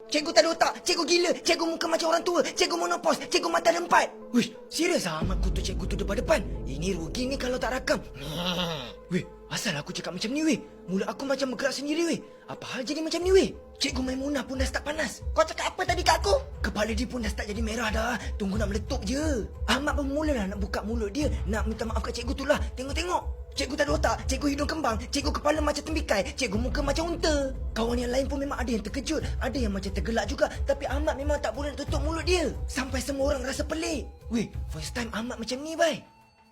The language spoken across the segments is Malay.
Cikgu tak ada otak, cikgu gila, cikgu muka macam orang tua, cikgu monopos, cikgu mata ada empat. Wish, serius amat kutuk cikgu tu depan-depan. Ini rugi ni kalau tak rakam. Weh, asal aku cakap macam ni weh? Mulut aku macam bergerak sendiri weh. Apa hal jadi macam ni weh? Cikgu Maimunah pun dah start panas. Kau cakap apa tadi kat aku? Kepala dia pun dah start jadi merah dah. Tunggu nak meletup je. Ahmad pun mulalah nak buka mulut dia, nak minta maaf kat cikgu tu lah. Tengok-tengok. Cikgu tak ada otak, cikgu hidung kembang, cikgu kepala macam tembikai, cikgu muka macam unta. Kawan yang lain pun memang ada yang terkejut, ada yang macam tergelak juga. Tapi Ahmad memang tak boleh nak tutup mulut dia. Sampai semua orang rasa pelik. Weh, first time Ahmad macam ni, bye.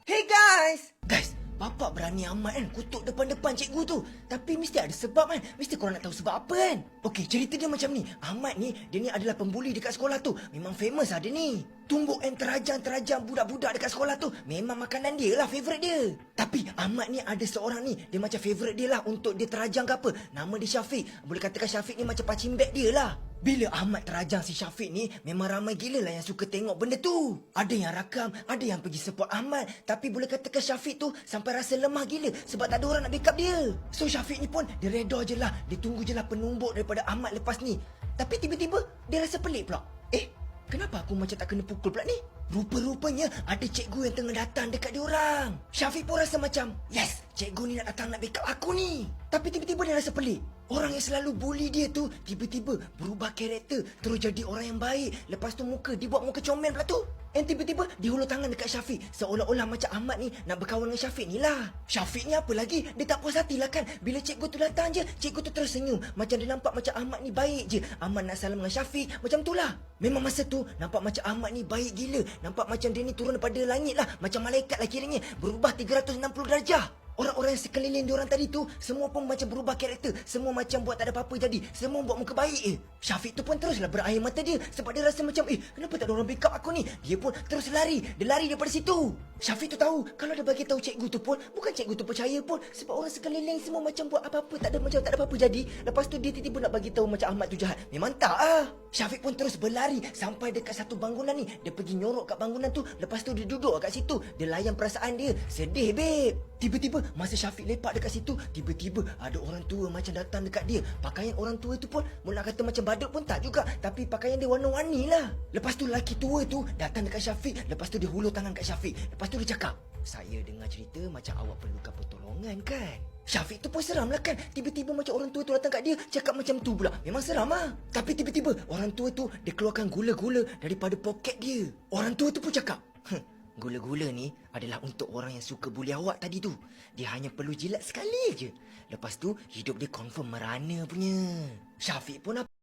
Hey guys! Guys, bapak berani amat kan kutuk depan-depan cikgu tu. Tapi mesti ada sebab kan. Mesti korang nak tahu sebab apa kan. Okey, cerita dia macam ni. Ahmad ni, dia ni adalah pembuli dekat sekolah tu. Memang famous lah dia ni. Tumbuk yang terajang-terajang budak-budak dekat sekolah tu. Memang makanan dia lah, favourite dia. Tapi Ahmad ni ada seorang ni, dia macam favourite dia lah untuk dia terajang ke apa. Nama dia Syafiq. Boleh katakan Syafiq ni macam pacimbek dia lah. Bila Ahmad terajang si Syafiq ni, memang ramai gila lah yang suka tengok benda tu. Ada yang rakam, ada yang pergi support Ahmad. Tapi boleh katakan Syafiq tu sampai rasa lemah gila sebab tak ada orang nak backup dia. So Syafiq ni pun dia redha je lah. Dia tunggu je lah penumbuk daripada Ahmad lepas ni. Tapi tiba-tiba dia rasa pelik pula. Kenapa aku macam tak kena pukul pula ni? Rupa-rupanya ada cikgu yang tengah datang dekat dia orang. Syafiq pun rasa macam, yes, cikgu ni nak datang nak backup aku ni. Tapi tiba-tiba dia rasa pelik. Orang yang selalu bully dia tu tiba-tiba berubah karakter, terus jadi orang yang baik. Lepas tu dia buat muka comel pula tu. And tiba-tiba dia hulur tangan dekat Syafiq, seolah-olah macam Ahmad ni nak berkawan dengan Syafiq ni lah. Syafiq ni apa lagi, dia tak puas hati lah kan. Bila cikgu tu datang je, cikgu tu terus senyum. Macam dia nampak macam Ahmad ni baik je. Ahmad nak salam dengan Syafiq, macam tu lah. Memang masa tu nampak macam Ahmad ni baik gila. Nampak macam dia ni turun daripada langit lah. Macam malaikat lah kiranya. Berubah 360 darjah. Orang-orang yang sekeliling diorang tadi tu semua pun macam berubah karakter. Semua macam buat tak ada apa-apa jadi. Semua buat muka baik Syafiq tu pun teruslah berair mata dia. Sebab dia rasa macam kenapa tak ada orang backup aku ni. Dia pun terus lari. Dia lari daripada situ. Syafiq tu tahu kalau dia bagi tahu cikgu tu pun bukan cikgu tu percaya pun. Sebab orang sekeliling semua macam buat apa-apa tak ada macam tak ada apa-apa jadi. Lepas tu dia tiba-tiba nak bagi tahu macam Ahmad tu jahat. Memang tak ah. Syafiq pun terus berlari sampai dekat satu bangunan ni. Dia pergi nyorok kat bangunan tu. Lepas tu dia duduk kat situ. Dia layan perasaan dia. Sedih babe. Tiba-tiba masa Syafiq lepak dekat situ, tiba-tiba ada orang tua macam datang dekat dia. Pakaian orang tua tu pun nak kata macam badut pun tak juga, tapi pakaian dia warna-warni lah. Lepas tu lelaki tua tu datang dekat Syafiq. Lepas tu dia hulur tangan kat Syafiq. Lepas tu dia cakap, saya dengar cerita macam awak perlukan pertolongan kan. Syafiq tu pun seram lah kan. Tiba-tiba macam orang tua tu datang kat dia, cakap macam tu pula. Memang seram lah. Tapi tiba-tiba orang tua tu dia keluarkan gula-gula daripada poket dia. Orang tua tu pun cakap, gula-gula ni adalah untuk orang yang suka bully awak tadi tu. Dia hanya perlu jilat sekali je. Lepas tu hidup dia confirm merana punya. Syafiq pun